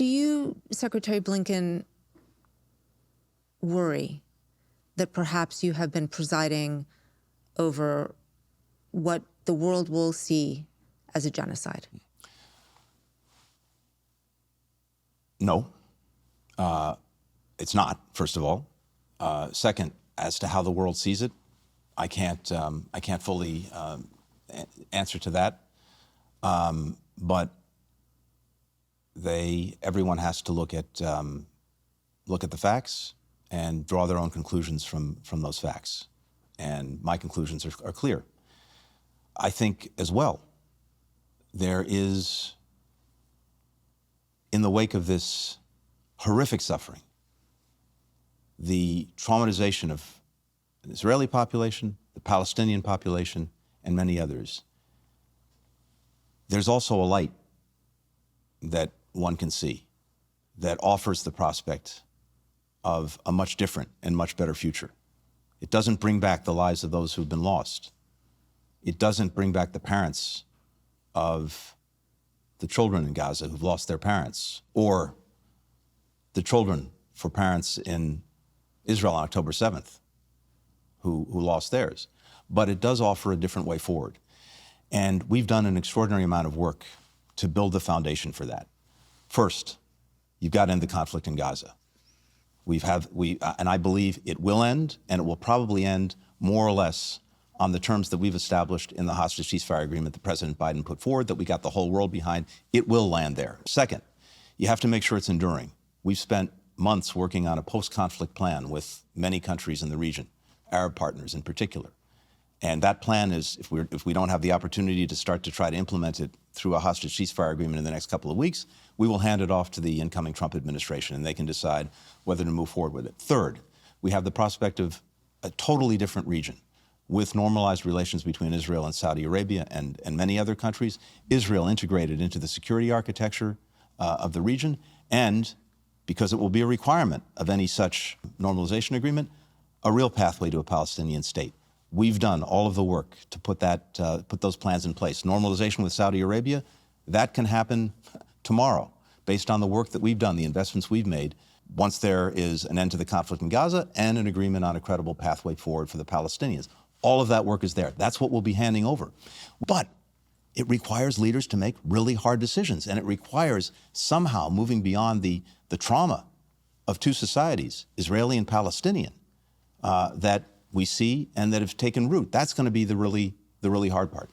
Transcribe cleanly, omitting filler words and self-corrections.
Do you, Secretary Blinken, worry that perhaps you have been presiding over what the world will see as a genocide? No, it's not, first of all. Second, as to how the world sees it, I can't fully answer to that. But everyone has to look at the facts and draw their own conclusions from those facts. And my conclusions are clear. I think as well, there is, in the wake of this horrific suffering, the traumatization of the Israeli population, the Palestinian population, and many others, there's also a light that one can see that offers the prospect of a much different and much better future. It doesn't bring back the lives of those who've been lost. It doesn't bring back the parents of the children in Gaza who've lost their parents, or the children for parents in Israel on October 7th who lost theirs. But it does offer a different way forward. And we've done an extraordinary amount of work to build the foundation for that. First, you've got to end the conflict in Gaza. And I believe it will end, and it will probably end more or less on the terms that we've established in the hostage ceasefire agreement that President Biden put forward, that we got the whole world behind. It will land there. Second, you have to make sure it's enduring. We've spent months working on a post-conflict plan with many countries in the region, Arab partners in particular. And that plan is, if we don't have the opportunity to start to try to implement it through a hostage ceasefire agreement in the next couple of weeks, we will hand it off to the incoming Trump administration, and they can decide whether to move forward with it. Third, we have the prospect of a totally different region with normalized relations between Israel and Saudi Arabia and many other countries, Israel integrated into the security architecture of the region, and because it will be a requirement of any such normalization agreement, a real pathway to a Palestinian state. We've done all of the work to put those plans in place. Normalization with Saudi Arabia, that can happen tomorrow, based on the work that we've done, the investments we've made, once there is an end to the conflict in Gaza and an agreement on a credible pathway forward for the Palestinians. All of that work is there. That's what we'll be handing over. But it requires leaders to make really hard decisions, and it requires somehow moving beyond the trauma of two societies, Israeli and Palestinian, that we see and that have taken root. That's going to be the really hard part.